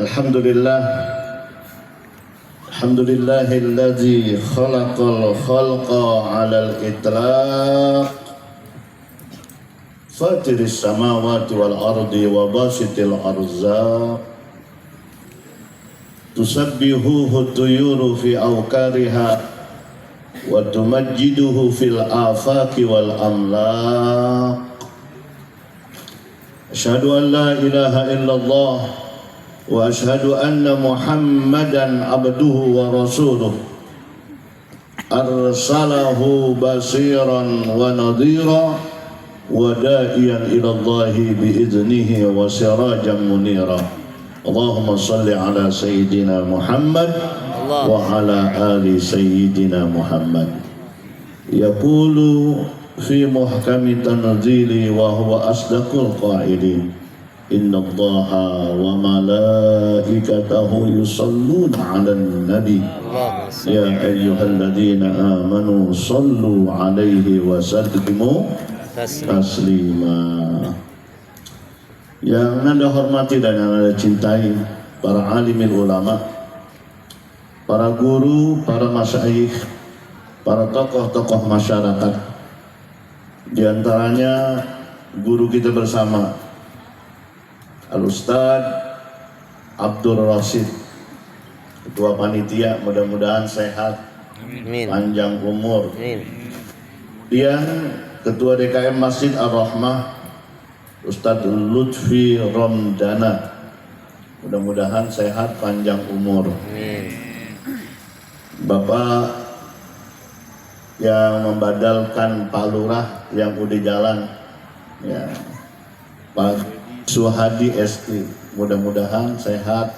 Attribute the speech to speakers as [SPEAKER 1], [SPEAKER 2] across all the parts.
[SPEAKER 1] Alhamdulillah, alhamdulillahilladzi khalaqal khalqa 'alal itlaq fatiris samawati wal ardi wa basitil arzaq tusabbihuhu tuyuru fi awkariha wa tumajjiduhu fil afaqi wal amlaq. Asyhadu an la ilaha illallah wa asyhadu anna Muhammadan abduhu wa rasuluh arsalahu basiran wa nadhira wa da'iyan ila Allahi bi'idnihi wa sirajan munira. Allahumma salli ala sayyidina Muhammad wa ala ali sayyidina Muhammad. Yaqulu fi muhkami tanzili wa huwa asdaqul qailin. Inna Allaha wa malaikatahu yusalluna 'alan nabi ya ayyuhalladzina amanu sallu 'alaihi wa sallimu taslima. Yang Anda hormati dan yang Anda cintai, para alimil ulama, para guru, para masyayikh, para tokoh-tokoh masyarakat, di antaranya guru kita bersama Al-Ustadz Abdul Rashid, Ketua Panitia, mudah-mudahan sehat, amin, panjang umur. Amin. Yang Ketua DKM Masjid Ar-Rahmah Ustadz Lutfi Romdana, mudah-mudahan sehat, panjang umur. Amin. Bapak yang membadalkan Pak Lurah yang udah jalan, ya, Pak Suhadi ST, mudah-mudahan sehat,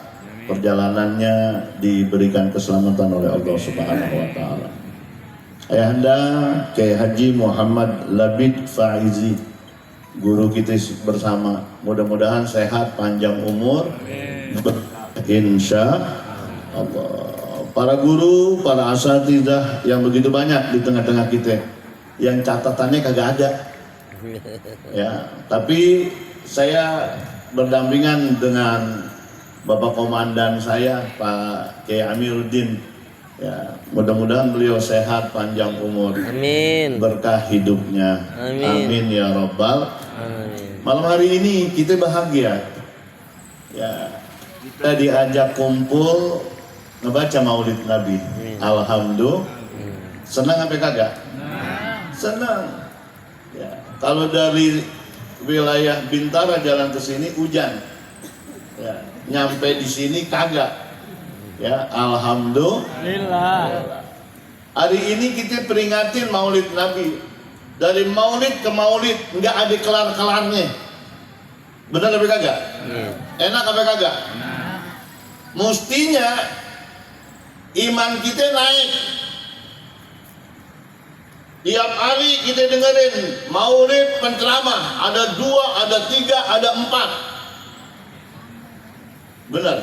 [SPEAKER 1] perjalanannya diberikan keselamatan oleh Allah Subhanahu wa taala. Ayahanda Kiai Haji Muhammad Labid Faizi, guru kita bersama, mudah-mudahan sehat, panjang umur, insya Allah. Para guru, para asatidzah yang begitu banyak di tengah-tengah kita, yang catatannya kagak ada, ya, tapi saya berdampingan dengan Bapak Komandan saya, Pak Kiai Amiruddin. Ya, mudah-mudahan beliau sehat, panjang umur, amin, berkah hidupnya, amin, amin ya robbal alamin. Malam hari ini kita bahagia, ya, kita diajak kumpul ngebaca Maulid Nabi. Amin. Alhamdulillah. Senang apa kagak? Senang. Ya, kalau dari wilayah Bintara jalan ke sini hujan, ya, nyampe di sini kagak, ya, alhamdulillah. Hari ini kita peringatin Maulid Nabi, dari Maulid ke Maulid nggak ada kelar-kelarnya, benar apa kagak? Enak apa kagak? Mestinya iman kita naik. Tiap hari kita dengerin maulid penceramah, ada 2, ada 3, ada 4. Benar?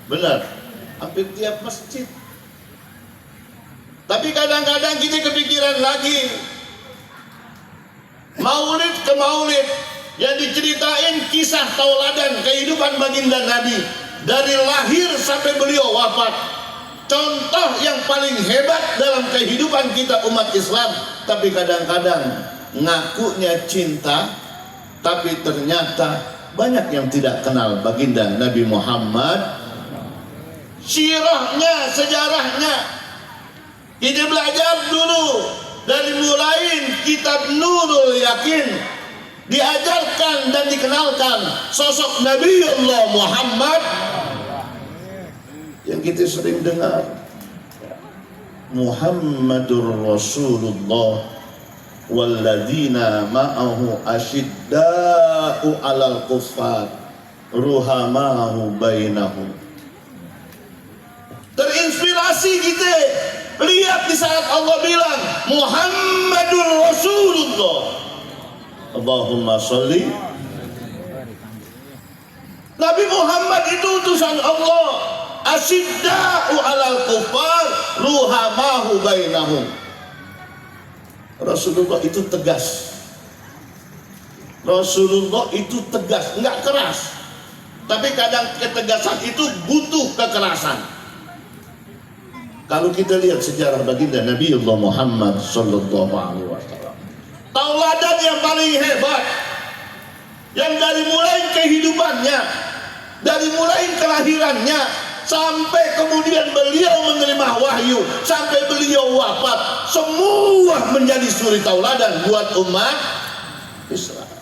[SPEAKER 1] Benar. Hampir tiap masjid. Tapi kadang-kadang kita kepikiran lagi, maulid ke maulid yang diceritain kisah tauladan kehidupan baginda Nabi dari lahir sampai beliau wafat. Contoh yang paling hebat dalam kehidupan kita umat Islam, tapi kadang-kadang ngakunya cinta, tapi ternyata banyak yang tidak kenal baginda Nabi Muhammad. Sirahnya, sejarahnya kita belajar dulu dari mulai kitab Nurul Yakin, diajarkan dan dikenalkan sosok Nabiullah Muhammad yang kita sering dengar, Muhammadur Rasulullah walladzina ma'ahu asyidda'u 'alal kuffar ruhamahu bainahum. Terinspirasi kita lihat di saat Allah bilang Muhammadur Rasulullah, Allahumma sholli. Nabi Muhammad itu utusan Allah, asyidda'u 'alal kuffar ruhamahu bainahum. Rasulullah itu tegas. Rasulullah itu tegas, enggak keras. Tapi kadang ketegasan itu butuh kekerasan. Kalau kita lihat sejarah baginda Nabiullah Muhammad sallallahu alaihi wasallam, tauladan yang paling hebat, yang dari mulai kehidupannya, dari mulai kelahirannya sampai kemudian beliau menerima wahyu, sampai beliau wafat, semua menjadi suri tauladan buat umat Islam.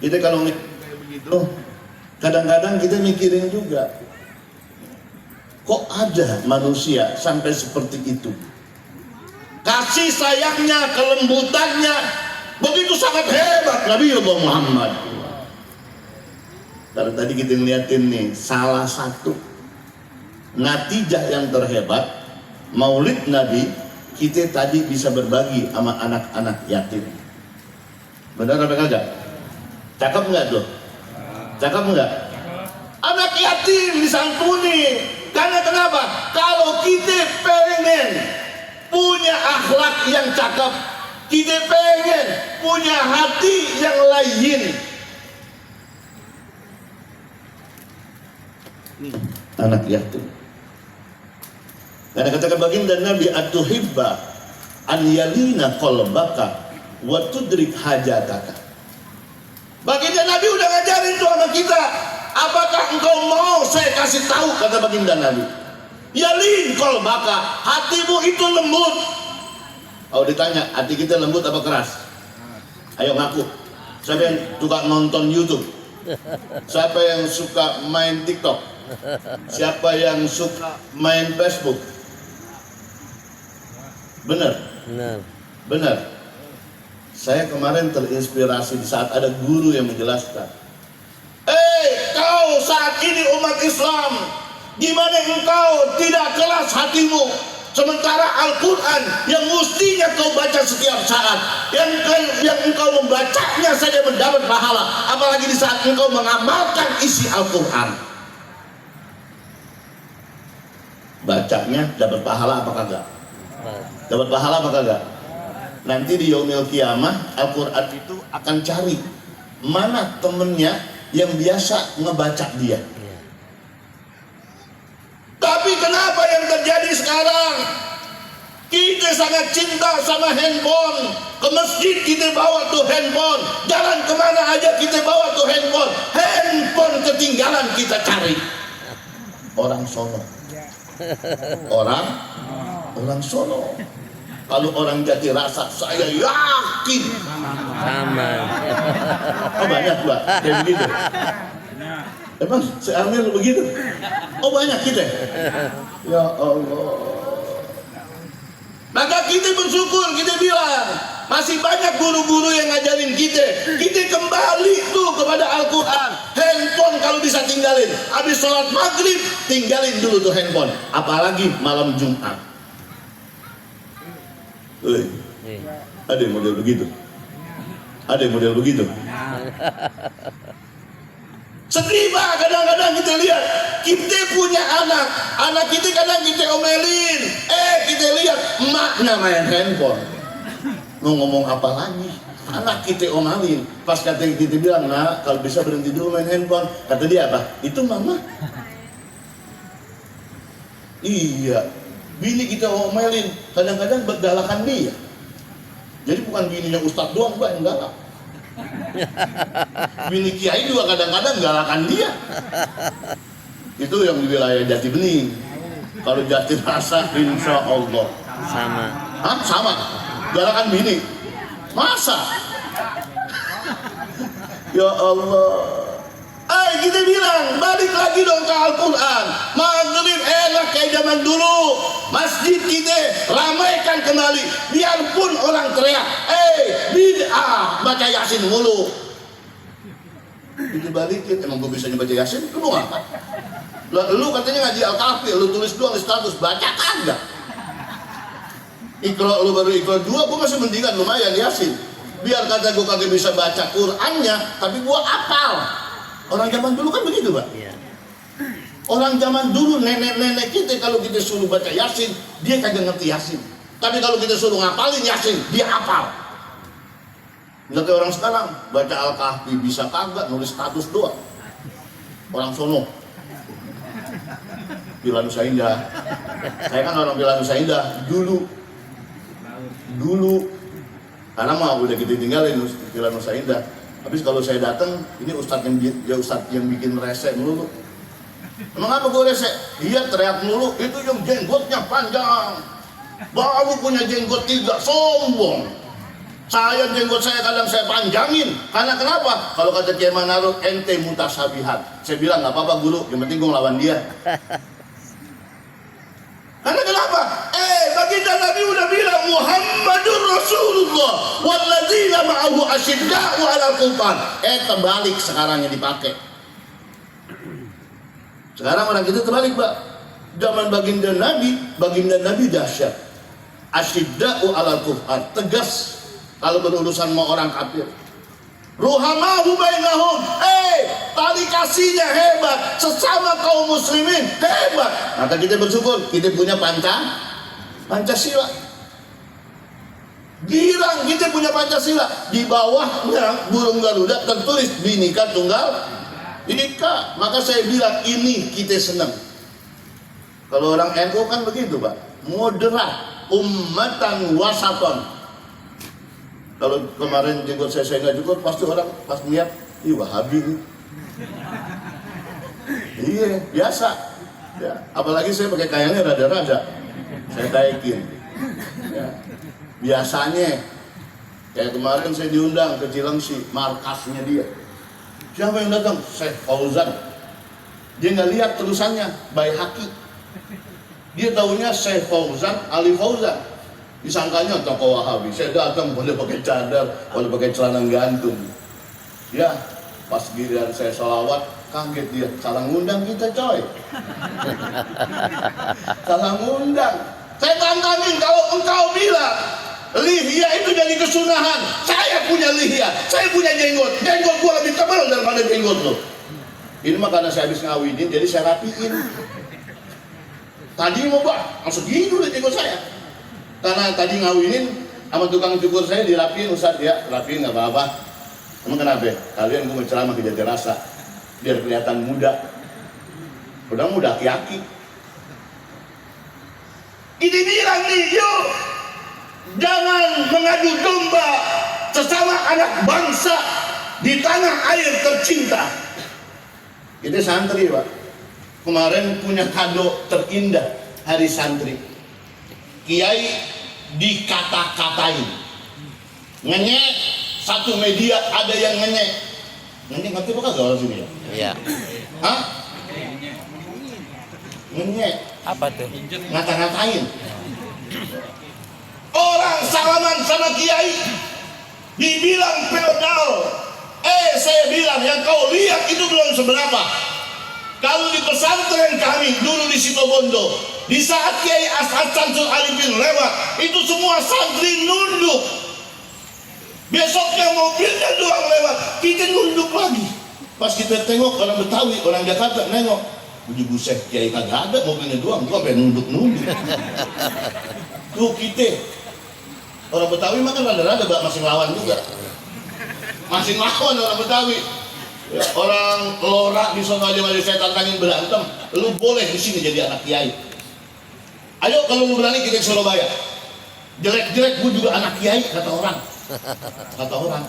[SPEAKER 1] Kita kalau kayak begitu, kadang-kadang kita mikirin juga, kok ada manusia sampai seperti itu? Kasih sayangnya, kelembutannya begitu sangat hebat Nabiullah Muhammad. Karena tadi kita ngeliatin nih, salah satu natijah yang terhebat Maulid Nabi, kita tadi bisa berbagi sama anak-anak yatim. Benar apa kagak? Cakep nggak tuh? Cakep nggak? Anak yatim disantuni. Karena kenapa? Kalau kita pengen punya akhlak yang cakep, kita pengen punya hati yang lain, anak yatim. Karena katakan baginda Nabi, atuhibba an yalina qalbaka wa tudrik hajataka. Baginda Nabi udah ngajarin tuh sama kita. Apakah engkau mau saya kasih tahu, kata baginda Nabi, yalin qalbaka, hatimu itu lembut. Kalau ditanya hati kita lembut apa keras, ayo ngaku. Siapa yang suka nonton YouTube? Siapa yang suka main TikTok? Siapa yang suka main Facebook? Benar? Benar. Saya kemarin terinspirasi di saat ada guru yang menjelaskan, kau saat ini umat Islam, gimana engkau tidak keras hatimu, sementara Al-Quran yang mestinya kau baca setiap saat, yang engkau membacanya saja mendapat pahala, apalagi di saat engkau mengamalkan isi Al-Quran. Bacanya dapat pahala apa kagak? Dapat pahala apa kagak? Nanti di yaumil kiamah Al-Quran itu akan cari mana temennya yang biasa ngebaca dia. Tapi kenapa yang terjadi sekarang? Kita sangat cinta sama handphone. Ke masjid kita bawa tuh handphone, jalan kemana aja kita bawa tuh handphone. Handphone ketinggalan kita cari. Orang sono. Orang sono. Kalau orang Jati Rasa, saya yakin
[SPEAKER 2] sama.
[SPEAKER 1] Oh banyak Pak, kayak begitu. Emang si Amir begitu? Oh banyak kita. Ya Allah. Maka kita bersyukur, kita bilang masih banyak guru-guru yang ngajarin kita. Kita kembali tuh kepada Al-Quran. Handphone kalau bisa tinggalin. Habis sholat maghrib tinggalin dulu tuh handphone. Apalagi malam Jumat. Ada yang model begitu. Ada yang model begitu. Sedih Pak, kadang-kadang kita lihat kita punya anak kita kadang kita omelin, kita lihat emaknya main handphone. Mau ngomong apa lagi? Anak kita omelin, pas kata kita bilang, nah kalau bisa berhenti dulu main handphone, kata dia apa? Itu mama. Iya, bini kita omelin, kadang-kadang bergalakan dia. Jadi bukan bininya Ustadz doang Pak yang galak. Bini kiai juga kadang-kadang galakan dia. Itu yang di wilayah Jati Bening. Kalau Jati Rasa insya Allah
[SPEAKER 2] Sama.
[SPEAKER 1] Hah? Sama? Galakan bini? Masa? Ya Allah. Kita bilang balik lagi dong ke Al-Quran. Maghrib enak kayak zaman dulu. Masjid kita ramaikan kembali. Biarpun orang teriak, bid'ah, baca Yasin mulu. Dibalikin, emang gue bisa baca Yasin? Lu mau apa? Lu katanya ngaji Al-Kahfi, lu tulis doang di status, baca kagak. Ikra lu baru ikra 2, gue masih mendingan lumayan Yasin. Biar kata gue kagak bisa baca Qurannya, tapi gue apal. Orang zaman dulu kan begitu Pak.
[SPEAKER 2] Iya.
[SPEAKER 1] Orang zaman dulu nenek-nenek kita kalau kita suruh baca Yasin, dia kagak ngerti Yasin. Tapi kalau kita suruh ngapalin Yasin, dia hafal. Nggak kayak orang sekarang, baca Al-Kahfi bisa kagak, nulis status doang. orang sono. Villa Nusa Indah. Saya kan orang Villa Nusa Indah dulu. Karena mah udah kita tinggalin Villa Nusa Indah. Habis kalau saya datang, ini ustadz yang bikin rese melulu. Emang apa gue rese? Iya teriak melulu, itu yang jenggotnya panjang. Baru punya jenggot 3, sombong. Saya jenggot saya kadang saya panjangin. Karena kenapa? Kalau kata Kiai Manarut, ente mutasabihat. Saya bilang nggak apa-apa guru, yang penting gue ngelawan dia. Karena kenapa? Baginda Nabi udah bilang Muhammadur Rasulullah walladzina ma'ahu asyidda'u 'alal kuffar. Terbalik sekarang yang dipakai. Sekarang orang kita terbalik, Pak. Zaman baginda Nabi dahsyat. Asyidda'u 'alal kuffar, tegas kalau berurusan sama orang kafir. Ruhamahu bainahum, tali kasihnya hebat, sesama kaum muslimin hebat. Maka kita bersyukur kita punya Pancasila. Girang kita punya Pancasila. Di bawahnya burung Garuda tertulis Bhinneka Tunggal Ika. Maka saya bilang ini kita senang. Kalau orang NU kan begitu, Pak, moderat, ummatan wasaton. Kalau kemarin jenggot saya nggak cukup, pasti orang pas lihat, ih Wahabi nih. Iya, biasa. Ya, apalagi saya pakai kayangnya rada-rada, saya naikin. Ya. Biasanya, kayak kemarin saya diundang ke Cilengsi, markasnya dia. Siapa yang datang? Syekh Fauzan. Dia nggak lihat tulisannya, Baihaqi. Dia tahunya Syekh Fauzan, Ali Fauzan. Disangkanya tokoh Wahabi. Saya datang boleh pakai cadar, boleh pakai celana gantung. Ya, pas giliran saya sholawat, kaget dia. Salah ngundang kita, coy. Salah ngundang. Saya tantangin kalau engkau bilang lihya itu jadi kesunahan. Saya punya lihya, saya punya jenggot. Jenggot gua lebih tebal daripada jenggot lo. Ini mah karena saya habis ngawinin, jadi saya rapiin. Tadi mau Pak, langsung gini dulu jenggot saya. Karena tadi ngawinin sama tukang cukur saya dirapiin, Ustaz, ya rapiin nggak apa-apa. Emang kenapa? Kalian gue menceramah ke Jatirasa biar kelihatan muda. Udah muda aki-aki. Ini bilang nih, yuk jangan mengadu domba sesama anak bangsa di tanah air tercinta. Kita santri, Pak, kemarin punya kado terindah hari santri. Kiai dikata-katain, ngenyek. Satu media ada yang ngenyek. Ngenyek ngerti apa kagak orang sini ya?
[SPEAKER 2] Iya.
[SPEAKER 1] Hah? Ngenyek.
[SPEAKER 2] Apa tuh?
[SPEAKER 1] Ngata-ngatain. Orang salaman sama kiai dibilang feodal. Saya bilang yang kau lihat itu belum seberapa. Kalau di pesantren kami dulu di Situbondo, di saat Kiai As'ad Syamsul Arifin lewat, itu semua santri nunduk. Besoknya mobilnya doang lewat, kita nunduk lagi. Pas kita tengok orang Betawi, orang Jakarta nengok, uji buset Kiai kagak ada, mobilnya doang, gua sampai nunduk-nunduk. Tuh kita, orang Betawi mah kan rada-rada masih ngelawan juga. Masih ngelawan orang Betawi. Ya, orang Lora di sono aja masih saya tantangin berantem. Lu boleh di sini jadi anak kiai. Ayo kalau lu berani kita ke Surabaya. Jelek-jelek gue juga anak kiai kata orang. Kata orang.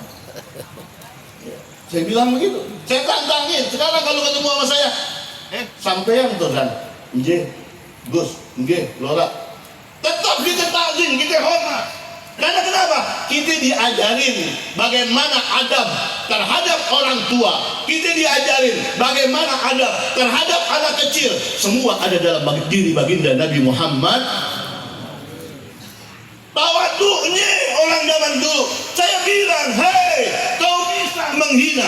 [SPEAKER 1] Ya, saya bilang begitu. Saya tantangin. Sekarang kalau ketemu sama saya, sampean tuh kan. Nggih, Gus, nggih, Lora. Tetap kita takzim, kita hormat. Karena kenapa? Kita diajarin bagaimana adab terhadap orang tua. Kita diajarin bagaimana adab terhadap anak kecil. Semua ada dalam diri baginda Nabi Muhammad. Tawaduknya orang zaman dulu. Saya bilang, hei, kau bisa menghina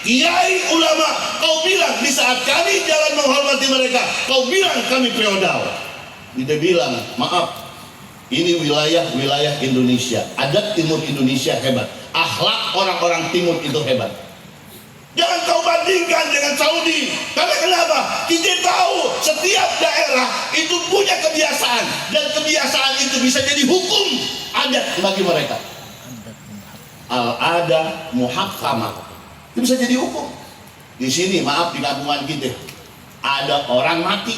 [SPEAKER 1] kiai ulama. Kau bilang di saat kami jalan menghormati mereka, kau bilang kami feodal. Kita bilang, maaf. Ini wilayah Indonesia, adat timur Indonesia hebat, akhlak orang-orang timur itu hebat. Jangan kau bandingkan dengan Saudi. Karena kenapa? Kita tahu setiap daerah itu punya kebiasaan, dan kebiasaan itu bisa jadi hukum adat bagi mereka. Al-adah muhakkamah itu bisa jadi hukum. di sini, maaf, di kampungan kita ada orang mati,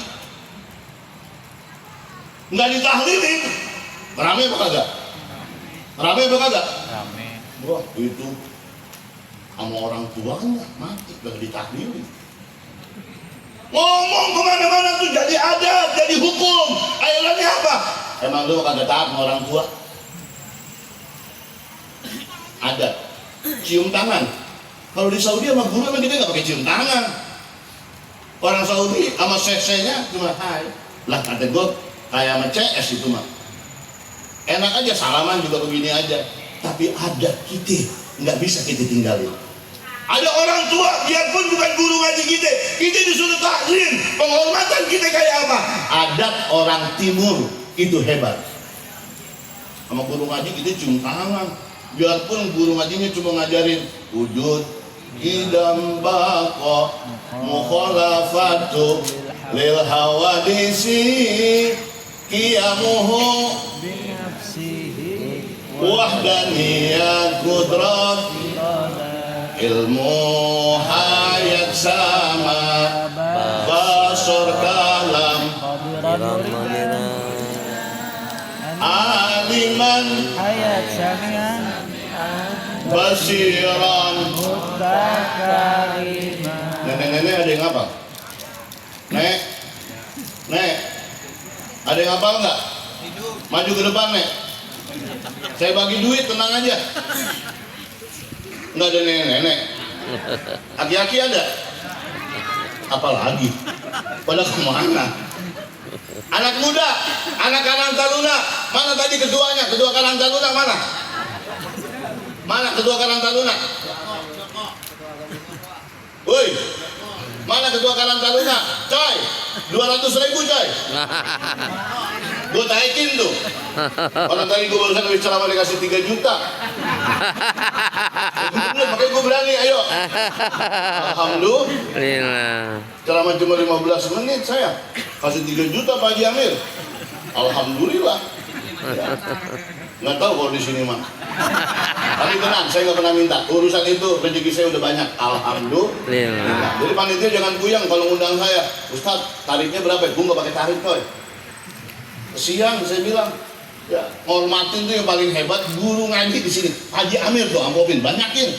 [SPEAKER 1] nggak ditahlilin, rame apa kagak? Rame apa kagak?
[SPEAKER 3] Rame.
[SPEAKER 1] Wah, itu sama orang tuanya mati, nggak ditahlilin. Ngomong kemana-mana tuh jadi adat, jadi hukum. Ayolannya apa? Emang lu kagak taat sama orang tua? Adat. Cium tangan. Kalau di Saudi sama guru emang kita nggak pakai cium tangan. Orang Saudi sama sesenya cuma hai. Lah kata gue kayak sama CS itu mah. Enak aja salaman juga begini aja. Tapi adat kita nggak bisa kita tinggalin. Ada orang tua, biarpun bukan guru ngaji kita disuruh taklim. Penghormatan kita kayak apa? Adat orang timur itu hebat. Sama guru ngaji kita cium tangan. Biarpun guru ngajinya cuma ngajarin wujud, idam bako, mukhalafatu lil hawadisi, qiyamuhu wahdaniyat qudrat, ilmu hayat sama, basur kalam, aliman
[SPEAKER 3] Hayat syamian
[SPEAKER 1] basiran.
[SPEAKER 3] mutakariman.
[SPEAKER 1] Nenek-nenek ada yang apa? Nek, ada yang apa enggak? Maju ke depan, Nek. Saya bagi duit, tenang aja. Enggak ada nenek-nenek. Aki-aki ada? Apalagi? Pada kemana? Anak muda, anak Karang Taruna, mana tadi ketuanya? Ketua Karang Taruna mana? Mana ketua Karang Taruna? Woi, mana ketua Karang Taruna? Coy, 200.000 coy. Gue taikin tuh. Orang tadi gue barusan habis ceramah dikasih 3 juta. Makanya gue berani, ayo. Alhamdulillah. Ceramah cuma 15 menit saya. Kasih 3 juta Pak Haji Amir. Alhamdulillah. Ya. Nggak tahu kalau di sini mah. Tapi tenang, saya nggak pernah minta. Urusan itu rezeki saya udah banyak. Alhamdulillah. Jadi panitia jangan kuyang kalau ngundang saya. Ustaz, tarifnya berapa? Gue nggak pakai tarif coy. Siang saya bilang, ya hormatin tuh yang paling hebat guru ngaji di sini. Haji Amir tuh amplopin, banyakin.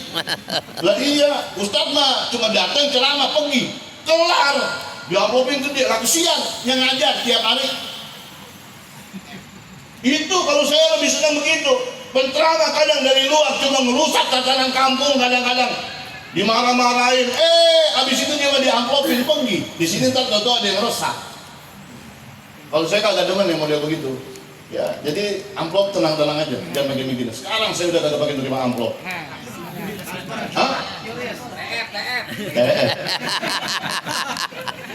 [SPEAKER 1] Lah iya, Ustaz mah cuma datang ceramah pergi, kelar. Diamplopin tuh dia laku siang yang ngajar tiap hari. Itu kalau saya lebih senang begitu. Penceramah kadang dari luar cuma merusak tatanan kampung kadang-kadang. Dimarah-marahin, habis itu dia mah diamplopin pergi. Di sini ntar ada yang rusak. Kalau saya kagak demen yang model begitu. Ya, jadi amplop tenang-tenang aja, jangan begini-begini. Sekarang saya udah kagak pakai terima amplop. Hah?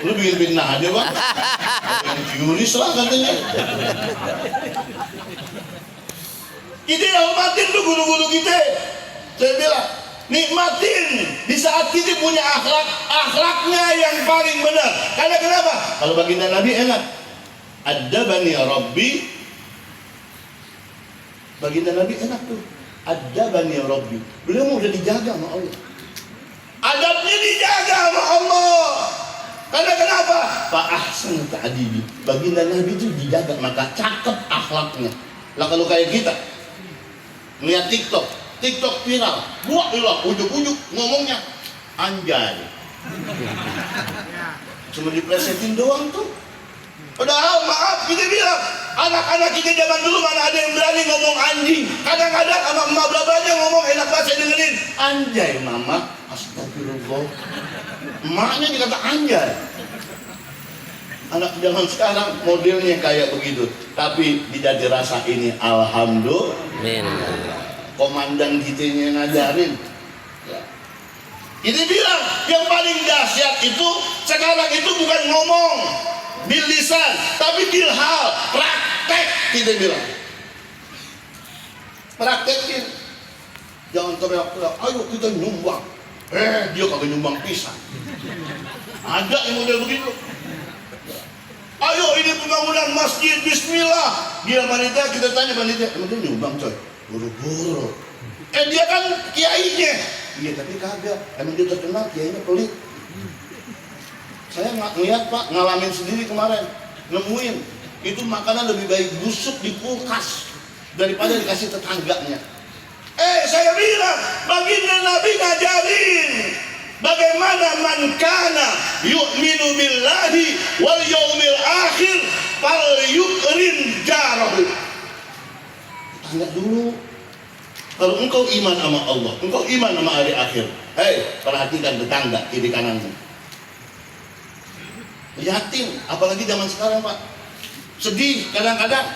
[SPEAKER 1] Lu bikin fitnah aja bang. Yang juris lah katanya. Kita hormatin tuh guru-guru kita. Saya bilang, nikmatin di saat kita punya akhlaknya yang paling benar. Karena kenapa? Kalau baginda Nabi enak. Adabani Rabbi. Baginda Nabi enak tuh. Adabani Rabbi. Beliau mau udah dijaga sama Allah. Adabnya dijaga sama Allah. Karena kenapa? Fa ahsan ta'dibi. Baginda Nabi itu dijaga, maka cakep akhlaknya. Lah kalau kayak kita melihat TikTok viral, buah ilah ujuk-ujuk ngomongnya anjay. Cuma diplesetin doang tuh. Padahal maaf kita bilang anak-anak kita zaman dulu mana ada yang berani ngomong anjing. Kadang-kadang sama emak berabanya ngomong enak banget saya dengerin. Anjay mama, astagfirullah. Emaknya dikata anjay. Anak zaman sekarang modelnya kayak begitu. Tapi di jati rasa ini alhamdulillah. Komandan kita yang ngajarin. Ini bilang yang paling dahsyat itu sekarang itu bukan ngomong bil lisan, tapi bil hal, praktek kita bilang. Praktekin. Jangan teriak-teriak, ayo kita nyumbang. Dia kagak nyumbang pisang. Ada yang model begitu. Ayo ini pembangunan masjid, bismillah. Dia panitia, kita tanya panitia, emang dia nyumbang coy? Buru-buru. Dia kan kiainya. Iya tapi kagak, emang dia terkenal kiainya pelit. Saya ngeliat Pak, ngalamin sendiri kemarin, nemuin itu makanan lebih baik busuk di kulkas daripada dikasih tetangganya. Saya bilang, baginda Nabi ngajarin bagaimana man kana yu'minu billahi wal yaumil akhir fal yukrim jarahu. Tanya dulu, kalau engkau iman sama Allah, engkau iman sama hari akhir, perhatikan tetangga kiri kananmu. Yatim, apalagi zaman sekarang Pak, sedih kadang-kadang.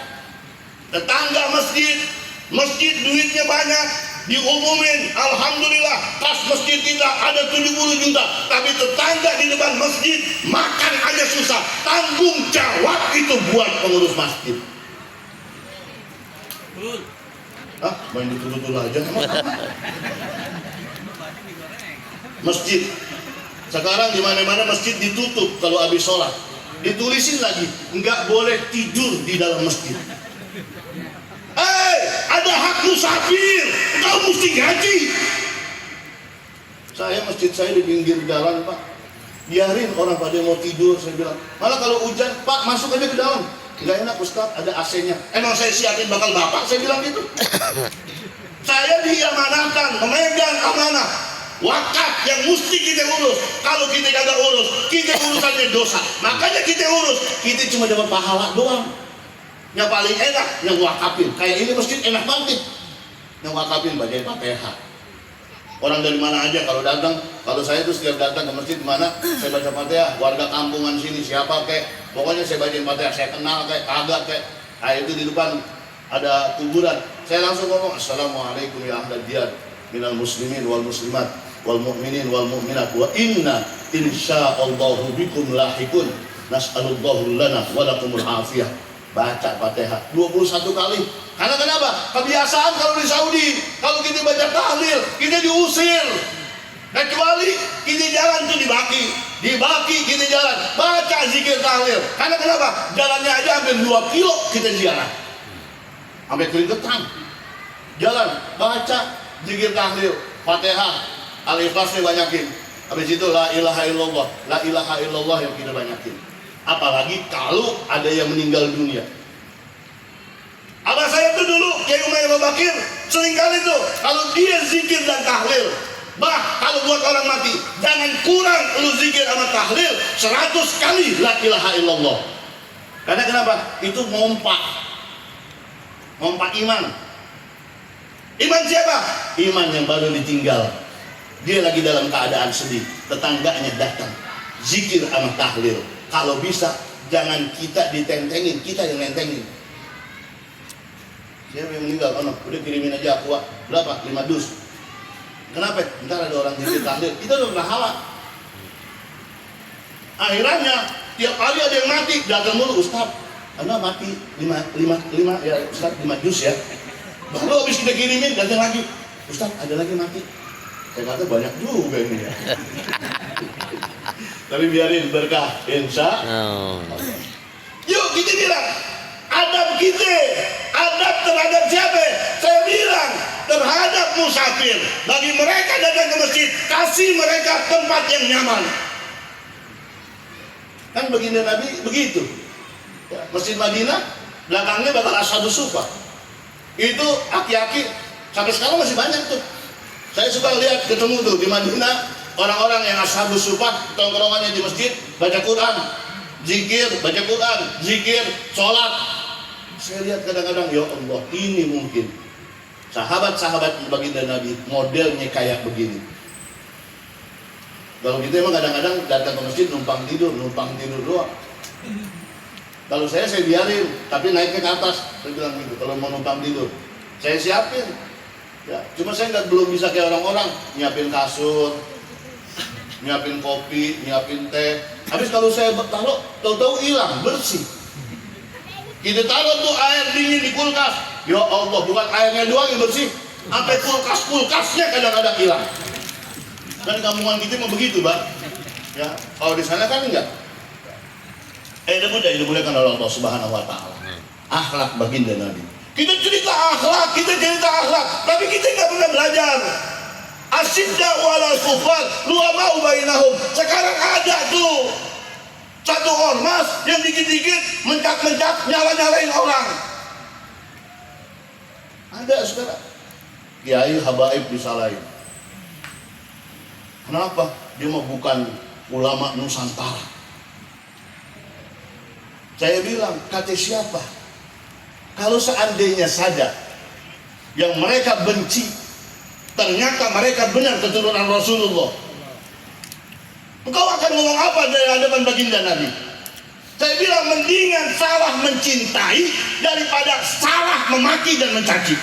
[SPEAKER 1] Tetangga masjid duitnya banyak, diumumin, alhamdulillah kas masjid kita ada 70 juta, tapi tetangga di depan masjid makan aja susah. Tanggung jawab itu buat pengurus masjid. Main betul-betul aja emang apa? Masjid sekarang di mana-mana masjid ditutup kalau habis sholat, ditulisin lagi nggak boleh tidur di dalam masjid. Ada hak musafir, kau mesti gaji. Masjid saya di pinggir jalan Pak, biarin orang pada mau tidur. Saya bilang, malah kalau hujan Pak masuk aja ke dalam. Nggak enak Ustaz, ada AC-nya. Emang saya siapin bakal bapak, saya bilang gitu. Saya diamanahkan memegang amanah wakaf yang mesti kita urus. Kalau kita kagak urus, kita urusannya dosa. Makanya kita urus, kita cuma dapat pahala doang. Yang paling enak yang wakafin. Kayak ini masjid enak banget. Yang wakafin baca Fatihah. Orang dari mana aja kalau datang, kalau saya tuh setiap datang ke masjid mana, saya baca Fatihah. Warga kampungan sini siapa kek, pokoknya saya bacain Fatihah. Saya kenal kek, kagak kek. Itu di depan ada kuburan, saya langsung ngomong assalamualaikum ya ahlal diyar minal muslimin wal muslimat wal mu'minin wal mu'minat wa inna insyaallahu bikum lahikun nas'alullahu lana wa lakumul afiyah. Baca Fatihah 21 kali. Karena kenapa? Kebiasaan kalau di Saudi, kalau kita baca tahlil, kita diusir. Kecuali kita jalan tuh dibaki kita jalan, baca zikir tahlil. Karena kenapa? Jalannya aja hampir 2 kilo kita ziarah. Sampai keringetan. Jalan, baca zikir tahlil, Fatihah, Al-Ikhlasnya banyakin. Habis itu la ilaha illallah yang kita banyakin. Apalagi kalau ada yang meninggal dunia. Abah saya tuh dulu Kiai Umayyah Bakir seringkali tuh kalau dia zikir dan tahlil, kalau buat orang mati jangan kurang lu zikir sama tahlil 100 kali la ilaha illallah. Karena kenapa? Itu ngompak iman. Iman siapa? Iman yang baru ditinggal. Dia lagi dalam keadaan sedih, tetangganya datang zikir sama tahlil. Kalau bisa jangan kita ditentengin, kita yang nentengin. Siapa yang meninggal? Udah kirimin aja aku, berapa? 5 dus. Kenapa? Ntar ada orang zikir tahlil, kita udah berhala. Akhirnya tiap kali ada yang mati, datang mulu, Ustaz, Anda mati 5 ya Ustaz, 5 dus ya. Baru habis kita kirimin, datang lagi, Ustaz ada lagi mati. Saya kata banyak juga ini ya. Tapi biarin berkah, insya Allah. Yuk kita bilang, adab kita, adab terhadap siapa? Saya bilang terhadap musafir. Bagi mereka datang ke masjid, kasih mereka tempat yang nyaman. Kan baginda Nabi begitu. Masjid Madinah belakangnya bakal Ashabus Suffah. Itu aki-aki sampai sekarang masih banyak tuh. Saya suka lihat ketemu tuh di Madinah orang-orang yang Ashabus Suffah tongkrongannya di masjid baca Quran, zikir, baca Quran, zikir, sholat. Saya lihat kadang-kadang ya Allah, ini mungkin sahabat-sahabat baginda Nabi modelnya kayak begini. Kalau kita emang kadang-kadang datang ke masjid numpang tidur doang. Kalau saya biarin, tapi naiknya ke atas. Saya bilang gitu, kalau mau numpang tidur, saya siapin. Ya, cuma saya belum bisa kayak orang-orang nyiapin kasur, nyiapin kopi, nyiapin teh. Habis kalau saya taruh, tahu-tahu hilang, bersih. Kita taruh tuh air dingin di kulkas. Ya Allah, bukan airnya doang yang bersih, sampai kulkasnya kadang-kadang hilang. Dan kampungan kita mau begitu, Bang. Ya, kalau di sana kan enggak. Dimuliakan oleh Allah Subhanahu wa taala. Akhlak baginda Nabi. Kita cerita akhlak, tapi kita nggak pernah belajar. Asyidda wala kufar, luamau baina bainahum. Sekarang ada tuh satu ormas yang dikit-dikit mencak-mencak, nyala-nyalain orang. Ada saudara. Kiai habaib disalahin. Kenapa? Dia mah bukan ulama Nusantara. Saya bilang, kata siapa? Kalau seandainya saja yang mereka benci ternyata mereka benar keturunan Rasulullah, engkau akan ngomong apa dari hadapan baginda Nabi? Saya bilang mendingan salah mencintai daripada salah memaki dan mencaci.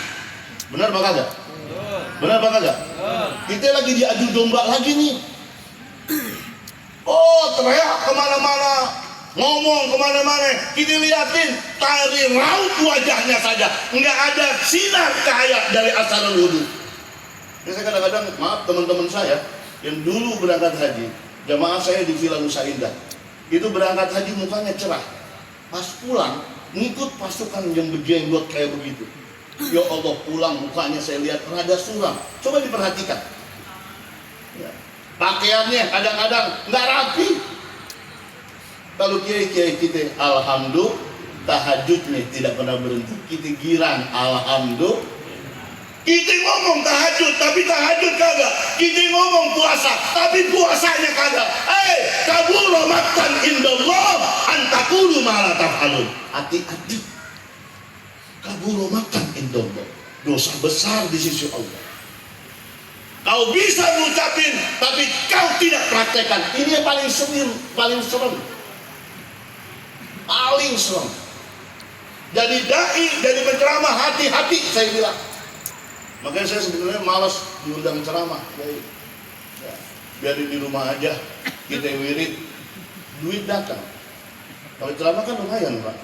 [SPEAKER 1] Benar apa kagak? Benar apa kagak? Kita lagi diadu domba lagi nih. Oh, teriak kemana-mana, ngomong kemana-mana, kita liatin tari raut wajahnya saja, nggak ada sinar cahaya dari asarul wudhu. Ini saya kadang-kadang, maaf teman-teman saya yang dulu berangkat haji, jamaah saya di Villa Nusa Indah, itu berangkat haji mukanya cerah, pas pulang ngikut pasukan yang berjenggot kayak begitu. Ya Allah, pulang mukanya saya lihat rada suram. Coba diperhatikan ya. Pakaiannya kadang-kadang nggak rapi. Kalau kiai-kiai kita, alhamdulillah, tahajudnya tidak pernah berhenti. Kita giran, alhamdulillah. Kita ngomong tahajud, tapi tahajud kagak. Kita ngomong puasa, tapi puasanya kagak. Kabura maqtan indallah antakulu ma la taf'alun. Hati-hati. Kabura maqtan indallah. Dosa besar di sisi Allah. Kau bisa ngucapin, tapi kau tidak praktekkan. Ini yang paling serem, paling serem. Paling serem. Jadi dai, jadi penceramah, hati-hati saya bilang. Makanya saya sebenarnya malas diundang ceramah. Ya, biar di rumah aja kita wirid, duit datang. Kalau ceramah kan lumayan Pak.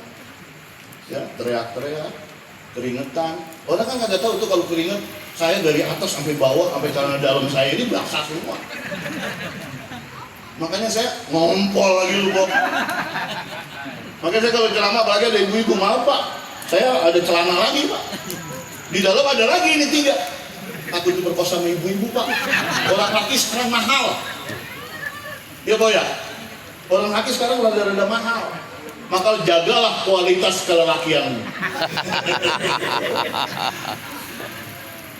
[SPEAKER 1] Ya, teriak-teriak, keringetan. Orang kan nggak tahu tuh kalau keringet. Saya dari atas sampai bawah, sampai celana dalam saya ini basah semua. Makanya saya ngompol lagi lu Bob. Makanya saya kalau ceramah apalagi ada ibu-ibu, maaf Pak, saya ada celana lagi Pak. Di dalam ada lagi ini 3. Takut diperkosa sama ibu-ibu Pak. Orang laki sekarang mahal. Ya Boy ya. Orang laki sekarang rada-rada mahal. Maka jagalah kualitas kelelakianmu.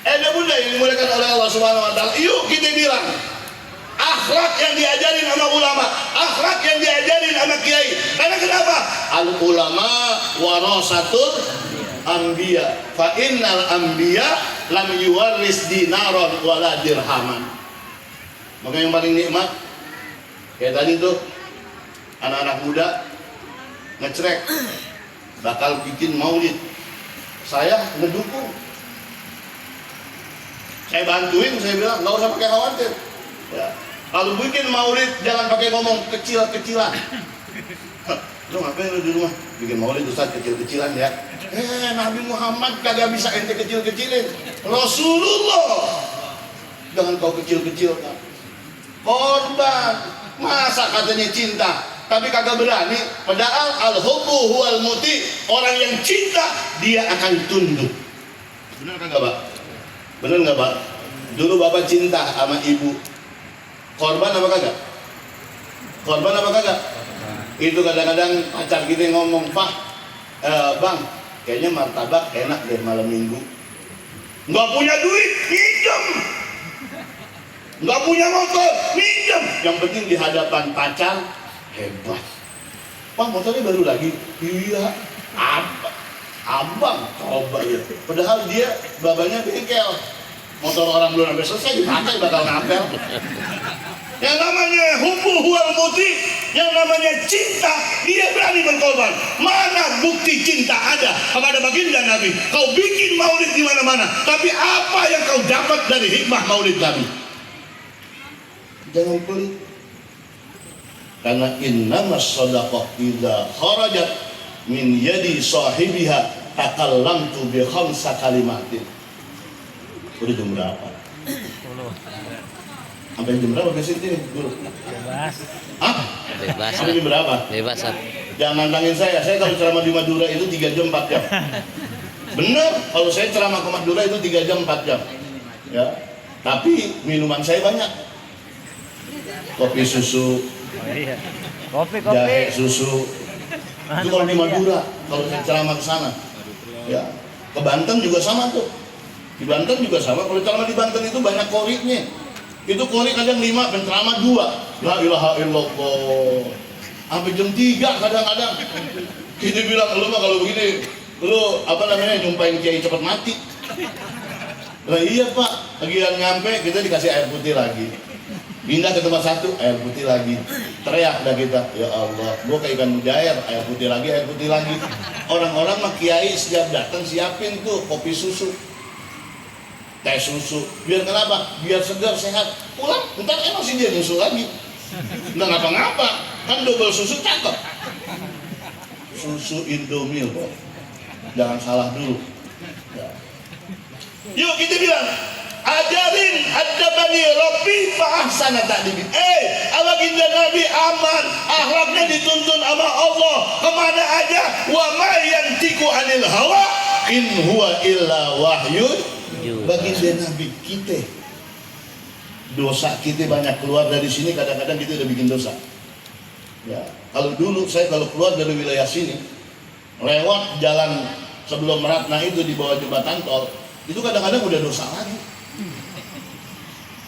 [SPEAKER 1] Ada bunda yang dimuliakan oleh Allah Subhanahu Wa Taala. Yuk kita bilang akhlak yang diajarin sama ulama, akhlak yang diajarin sama kiai. Karena kenapa? Al ulama warasatul anbiya. Fa innal anbiya lam yuwaris dinaron wala dirhaman. Maka yang paling nikmat kayak tadi tuh anak-anak muda ngecrek bakal bikin maulid. Saya ngedukung. Saya bantuin, saya bilang nggak usah pakai khawatir. Ya. Kalau bikin maulid jangan pakai ngomong kecil-kecilan. Lu ngapain lu di rumah? Bikin maulid Ustaz kecil-kecilan ya. Nabi Muhammad kagak bisa ente kecil-kecilin. Rasulullah jangan kau kecil-kecilkan. Korban, masa katanya cinta, tapi kagak berani. Padahal al-hubbu huwal muti, orang yang cinta dia akan tunduk. Benar kagak Pak? Benar nggak Pak? Dulu Bapak cinta sama ibu, korban apa kagak? Korban apa kagak? Itu kadang-kadang pacar kita ngomong, Pak, Bang, kayaknya martabak enak deh malam minggu. Nggak punya duit, minjem. Nggak punya motor, minjem. Yang penting di hadapan pacar, hebat. Pak, motornya baru lagi? Iya. Apa? Abang coba ya. Padahal dia babanya bengkel. Motor orang belum sampai selesai dipakai bakal ngapel. Yang namanya hubbu huwal muti, yang namanya cinta, dia berani berkorban. Mana bukti cinta ada kepada baginda Nabi? Kau bikin maulid di mana-mana, tapi apa yang kau dapat dari hikmah maulid Nabi? Jangan pelit. Karena innamas shadaqah idza kharajat min yadi sahibiha takallamtu bi khamsa kalimatin. Udah jam berapa? Sampai jam berapa besok ini?
[SPEAKER 3] Bebas.
[SPEAKER 1] Hah?
[SPEAKER 2] Bebas.
[SPEAKER 1] Sampai jam berapa?
[SPEAKER 2] Bebas.
[SPEAKER 1] Jangan nantangin saya. Saya kalau ceramah di Madura itu 3 jam 4 jam. Bener, kalau saya ceramah ke Madura itu 3 jam 4 jam. Ya. Tapi minuman saya banyak. kopi susu,
[SPEAKER 3] Oh iya. Kopi.
[SPEAKER 1] jahe susu. Itu kalau di Madura, kalau saya ceramah ke sana, ya ke Banten juga sama tuh. Di Banten juga sama. Kalau ceramah di Banten itu banyak koriknya. Itu korik kadang 5, penceramah 2. La ilaha illallah. Sampai jam 3 kadang-kadang. Kita bilang, lu mah kalau begini, lu apa namanya nyumpain kiai cepat mati. Lah iya pak, lagi yang nyampe kita dikasih air putih lagi. Pindah ke tempat satu, air putih lagi. Teriak dah kita, ya Allah, gua kayak ikan mujair, air putih lagi, air putih lagi. Orang-orang mah kiai setiap datang siapin tuh kopi susu, teh susu. Biar kenapa? Biar segar, sehat. Pulang, ntar masih dia nyusul lagi. Nggak ngapa-ngapa, kan double susu cakep. Susu Indomil kok. Jangan salah dulu. Ya. Yuk kita bilang, ajarin adabani Rabbi fa ahsana ta'dibi. Baginda Nabi aman, akhlaknya dituntun sama Allah kemana aja. Wa ma yantiqu anil hawa in huwa illa wahyun. Baginda Nabi kita, dosa kita banyak keluar dari sini, kadang-kadang kita udah bikin dosa. Ya, kalau dulu saya kalau keluar dari wilayah sini, lewat jalan sebelum Ratna itu di bawah jembatan tol, itu kadang-kadang udah dosa lagi.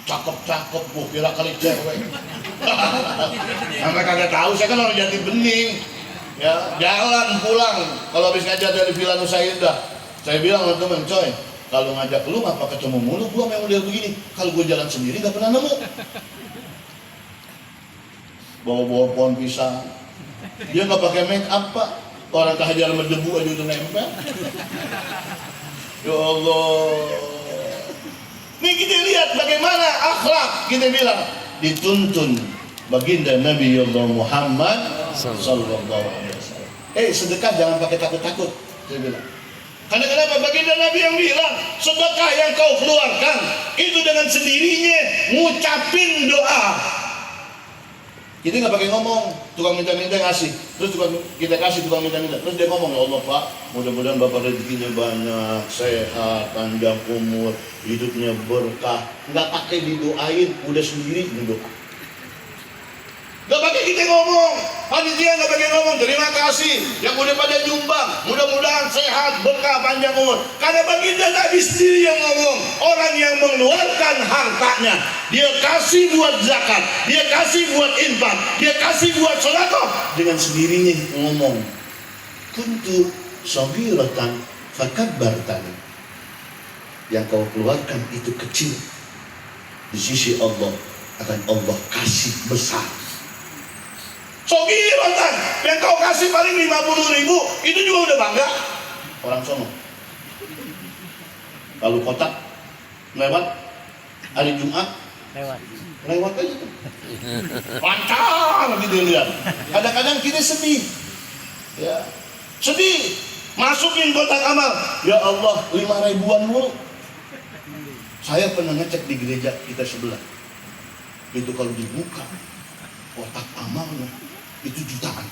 [SPEAKER 1] Cakep-cakep, gua kira kali cewek. Sampai kagak tahu, saya kan orang Jati Bening. Ya, jalan pulang. Kalau habis ngajar dari Villa Nusa Indah, saya bilang sama temen, coy, kalau ngajak lu apa ketemu mulu, gua memang model begini. Kalau gua jalan sendiri nggak pernah nemu. Bawa-bawa pohon pisang. Dia nggak pakai make up pak. Orang kehajar berdebu aja udah nempel. Ya Allah. Nih kita lihat bagaimana akhlak, kita bilang dituntun baginda Nabi Muhammad sallallahu alaihi wasallam. Sedekah jangan pakai takut-takut, saya bilang. Karena kenapa? Baginda Nabi yang bilang, sedekah yang kau keluarkan itu dengan sendirinya ngucapin doa. Kita nggak pakai ngomong, tukang minta-minta ngasih, terus kita kasih tukang minta-minta, terus dia ngomong, ya Allah Pak, mudah-mudahan Bapak rezekinya banyak, sehat, panjang umur, hidupnya berkah. Nggak pakai didoain, udah sendiri berdoa. Nggak pakai kita ngomong, panitia nggak pakai ngomong, terima kasih yang udah pada nyumbang, mudah-mudahan sehat, berkah, panjang umur. Karena baginda Nabi sendiri yang ngomong, orang yang mengeluarkan hartanya, dia kasih buat zakat, dia kasih buat infak, dia kasih buat sedekah, dengan sendirinya ngomong, kuntu shagiratan fakabbartani. Yang kau keluarkan itu kecil, di sisi Allah akan Allah kasih besar. Shagiratan, yang kau kasih paling 50.000, itu juga udah bangga. Orang sono kalau kotak lewat hari Jumat, lewat aja tuh, lancar gitu lihat. Kadang-kadang kita sedih, ya sedih, masukin kotak amal, ya Allah 5.000-an mulu. Saya pernah ngecek di gereja kita sebelah, itu kalau dibuka kotak amalnya itu jutaan.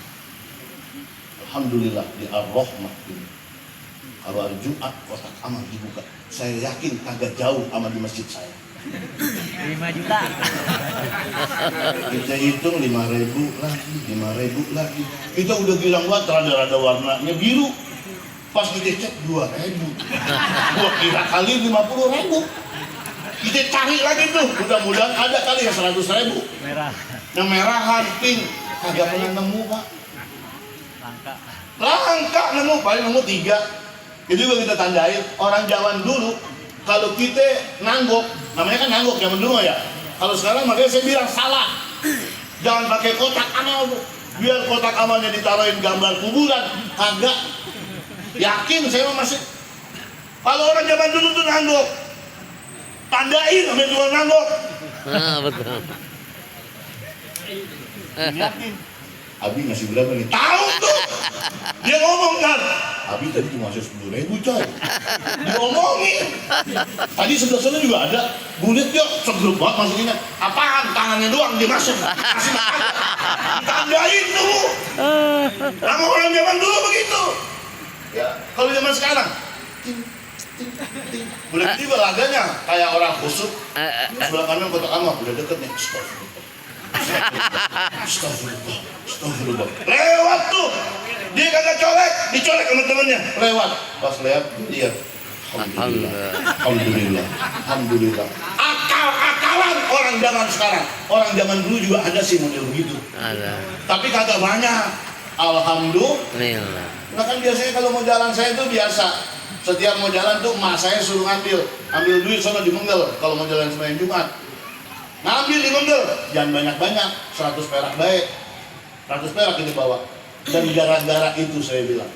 [SPEAKER 1] Alhamdulillah di Ar-Rahmah ini, kalau hari Jumat kotak amal dibuka, saya yakin agak jauh sama di masjid saya.
[SPEAKER 3] 5 juta.
[SPEAKER 1] Kita hitung 5.000 lagi, 5.000 lagi. Kita udah bilang buat rada-rada warnanya biru. Pas kita cek 2.000. Gua kira kali 50.000. Kita cari lagi tuh, mudah-mudahan ada kali ya 100.000.
[SPEAKER 3] Merah.
[SPEAKER 1] Yang merahan, pink, kagak pernah nemu pak. Langka nemu, paling nemu 3. Itu juga kita tandain. Orang zaman dulu, kalau kita nanggok, namanya kan nanggok zaman dulu ya. Kalau sekarang makanya saya bilang salah. Jangan pakai kotak amal tuh. Biar kotak amalnya ditaruhin gambar kuburan, kagak. Yakin saya masih. Kalau orang zaman dulu tuh nanggok, tandain sama jual nanggok.
[SPEAKER 2] Betul.
[SPEAKER 1] Yakin. Abi ngasih berapa nih? Tahu tuh. Dia ngomong kan. Abi tadi cuma ngasih 10.000 coy. Diomongin. Tadi sebelah sana juga ada. Bulit yuk, segelup banget masukinnya. Apaan? Tangannya doang dia masuk. Kasih makan. Tandain tuh. Sama orang zaman dulu begitu. Ya, kalau zaman sekarang, udah juga laganya kayak orang khusyuk. Sebelah kanan kotak amal udah deket nih. Astagfirullah, astagfirullah. Lewat tuh, dia kagak colek, dicolek sama temennya. Lewat, pas lewat dia. Alhamdulillah, alhamdulillah, alhamdulillah. Akal-akalan orang zaman sekarang. Orang zaman dulu juga ada sih model begitu.
[SPEAKER 2] Ada.
[SPEAKER 1] Tapi kagak banyak. Alhamdulillah. Nah kan biasanya kalau mau jalan saya tuh biasa. Setiap mau jalan tuh emak saya suruh ambil duit sono di Menggel. Kalau mau jalan sembahyang Jumat, ngambil di Menggel, jangan banyak-banyak, 100 perak baik, 100 perak kita bawa. Dan gara-gara itu saya bilang,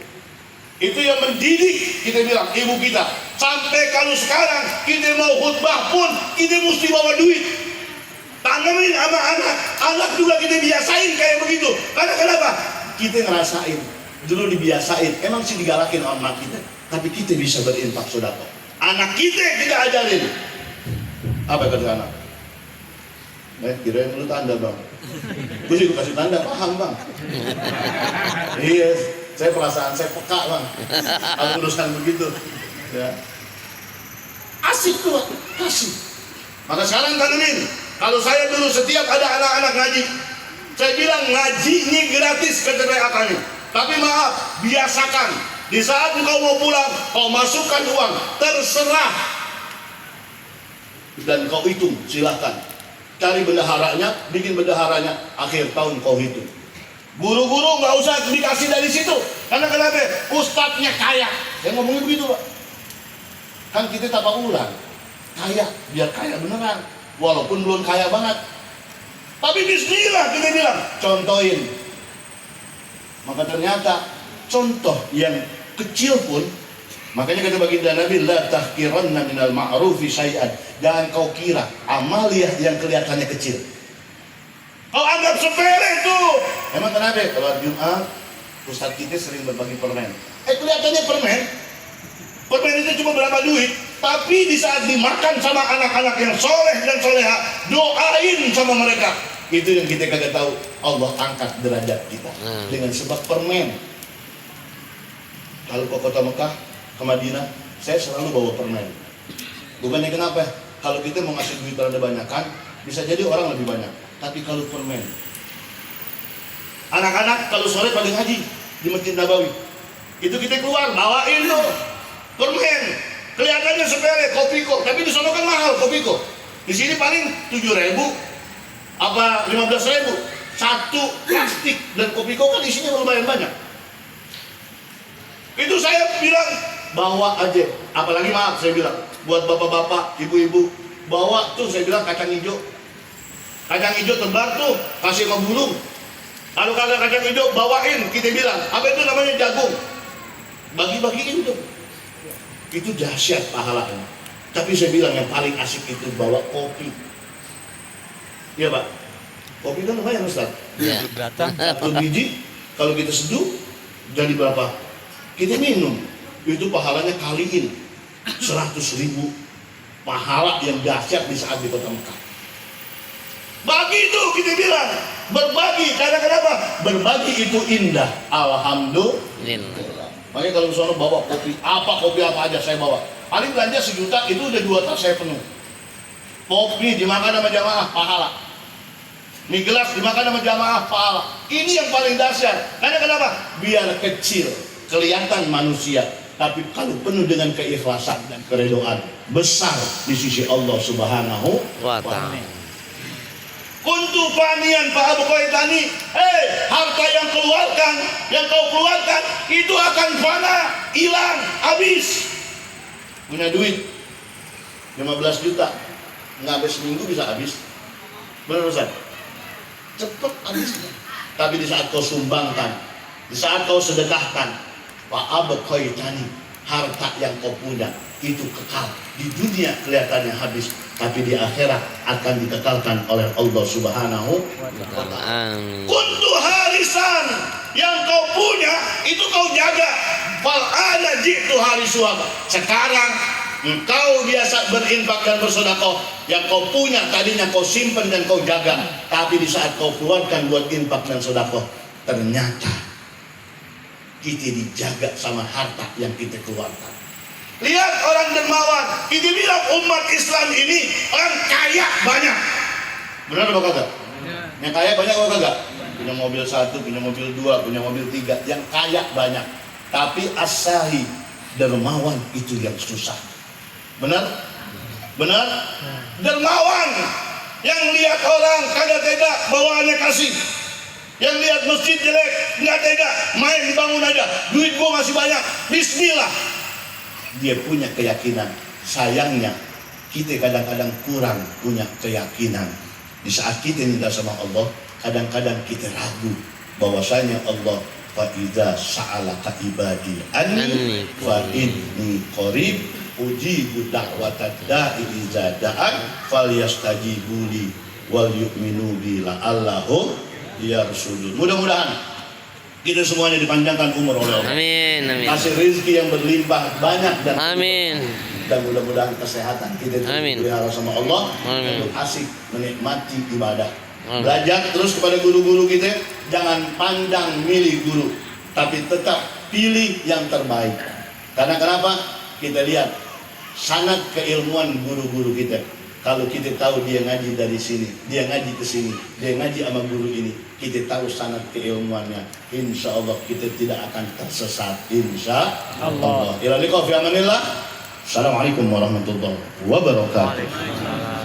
[SPEAKER 1] itu yang mendidik kita bilang ibu kita. Sampai kalau sekarang kita mau khutbah pun kita mesti bawa duit. Tanamin sama anak juga kita biasain kayak begitu. Karena kenapa? Kita ngerasain, dulu dibiasain, emang sih digalakin sama kita. Tapi kita bisa berinfak sedekah. Anak kita ajarin. Apa kata anak? Kirain lu tanda bang. Gue juga kasih tanda, paham bang. Iya, saya perasaan saya peka bang. Kalau urusan begitu, ya. Asik tuh, kasih. Maka sekarang tanemin. Kalau saya dulu setiap ada anak-anak ngaji, saya bilang ngaji ini gratis ke TPA-nya. Tapi maaf, biasakan. Di saat engkau mau pulang, kau masukkan uang, terserah. Dan kau hitung, silahkan. Cari bendaharanya, bikin bendaharanya, akhir tahun kau hitung. Guru-guru nggak usah dikasih dari situ. Karena kenapa? Ustadznya kaya. Saya ngomongin begitu Pak. Kan kita tapak ulang. Kaya, biar kaya beneran. Walaupun belum kaya banget. Tapi bismillah kita bilang, contohin. Maka ternyata contoh yang kecil pun, makanya kata baginda Nabi, la tahkiranna minal ma'rufi syai'an. Jangan kau kira amaliyah yang kelihatannya kecil. Kau anggap sepele tuh. Emang kenapa? Kalau hari Jumat, Ustadz kita sering berbagi permen. Kelihatannya permen. Permen itu cuma berapa duit, tapi di saat dimakan sama anak-anak yang soleh dan soleha, doain sama mereka. Itu yang kita kagak tahu. Allah angkat derajat kita dengan sebab permen. Kalau ke kota Mekah, ke Madinah, saya selalu bawa permen. Bukannya kenapa? Kalau kita mau ngasih duit terhadap banyakan, bisa jadi orang lebih banyak. Tapi kalau permen, anak-anak kalau sore pada ngaji di Masjid Nabawi, itu kita keluar bawain loh permen. Kelihatannya sepele, kopiko, tapi di sana kan mahal kopiko. Di sini paling 7.000 apa 15.000 satu plastik, dan kopiko kan isinya lumayan banyak. Itu saya bilang bawa aja, apalagi maaf saya bilang buat bapak-bapak, ibu-ibu, bawa tuh saya bilang kacang hijau tebar tuh, kasih sama bulung. Kalau kagak kacang hijau bawain, kita bilang apa itu namanya jagung, bagi-bagiin tuh. Itu dahsyat pahalanya. Tapi saya bilang yang paling asik itu bawa kopi. Iya Pak, kopi kan lumayan Ustaz.
[SPEAKER 2] Ya.
[SPEAKER 1] Satu biji kalau kita seduh jadi berapa? Kita minum, itu pahalanya kaliin 100.000 pahala yang dahsyat di saat di kota Mekah. Bagi itu kita bilang berbagi. Karena kenapa? Berbagi itu indah. Alhamdulillah. Makanya kalau misalnya bawa kopi apa aja saya bawa. Paling belanja 1 juta itu udah 2 tas saya penuh. Kopi dimakan sama jamaah pahala. Mie gelas dimakan sama jamaah pahala. Ini yang paling dahsyat. Karena kenapa? Biar kecil, kelihatan manusia, tapi kalau penuh dengan keikhlasan dan keredoan, besar di sisi Allah Subhanahu wa Ta'ala. Kuntu fanian Pak Abu Qaitani, harta yang kau keluarkan itu akan fana, hilang, habis. Punya duit 15 juta, nggak habis seminggu bisa habis. Benar Ustaz? Cepat habisnya. Tapi di saat kau sumbangkan, di saat kau sedekahkan, Pak Abu Qaitani, harta yang kau punya itu kekal. Di dunia kelihatannya habis, tapi di akhirat akan dikekalkan oleh Allah Subhanahu wa Ta'ala. Kuntu harisan, yang kau punya itu kau jaga. Fal ana jitu harisuha. Sekarang engkau biasa berinfak dan bersedekah, yang kau punya tadinya kau simpan dan kau jaga, tapi di saat kau keluarkan buat infak dan sedekah, ternyata kita dijaga sama harta yang kita keluarkan. Lihat orang dermawan, kita bilang umat Islam ini orang kaya banyak. Benar apa kata? Yang kaya banyak apa kagak? Punya mobil 1, punya mobil 2, punya mobil 3. Yang kaya banyak. Tapi as-sahi, dermawan itu yang susah. Benar? Benar? Dermawan yang lihat orang kagak tega bawaannya kasih. Yang lihat masjid jelek nggak tega, main dibangun aja. Duit gua masih banyak. Bismillah. Dia punya keyakinan. Sayangnya kita kadang-kadang kurang punya keyakinan. Di saat kita minta sama Allah, kadang-kadang kita ragu bahwasanya Allah fa idza sa'alaka ibadi anni fa inni qarib ujibu da'watad da'i idza da'an falyastajibu li wal yu'minu bi la'allahum yarshudun. Mudah-mudahan kita semuanya dipanjangkan umur oleh Allah.
[SPEAKER 2] Amin. Amin.
[SPEAKER 1] Kasih rezeki yang berlimpah banyak dan
[SPEAKER 2] Amin.
[SPEAKER 1] dan mudah-mudahan kesehatan kita
[SPEAKER 2] Amin.
[SPEAKER 1] dipelihara sama Allah
[SPEAKER 2] Amin.
[SPEAKER 1] untuk asik menikmati ibadah.
[SPEAKER 2] Amin.
[SPEAKER 1] Belajar terus kepada guru-guru kita, jangan pandang milih guru, tapi tetap pilih yang terbaik. Karena kenapa? Kita lihat sanad keilmuan guru-guru kita. Kalau kita tahu dia ngaji dari sini, dia ngaji ke sini, dia ngaji sama guru ini, kita tahu sanad keilmuannya. Insya Allah kita tidak akan tersesat. Insya Allah. Ila liqa fi amanillah. Assalamualaikum warahmatullahi wabarakatuh.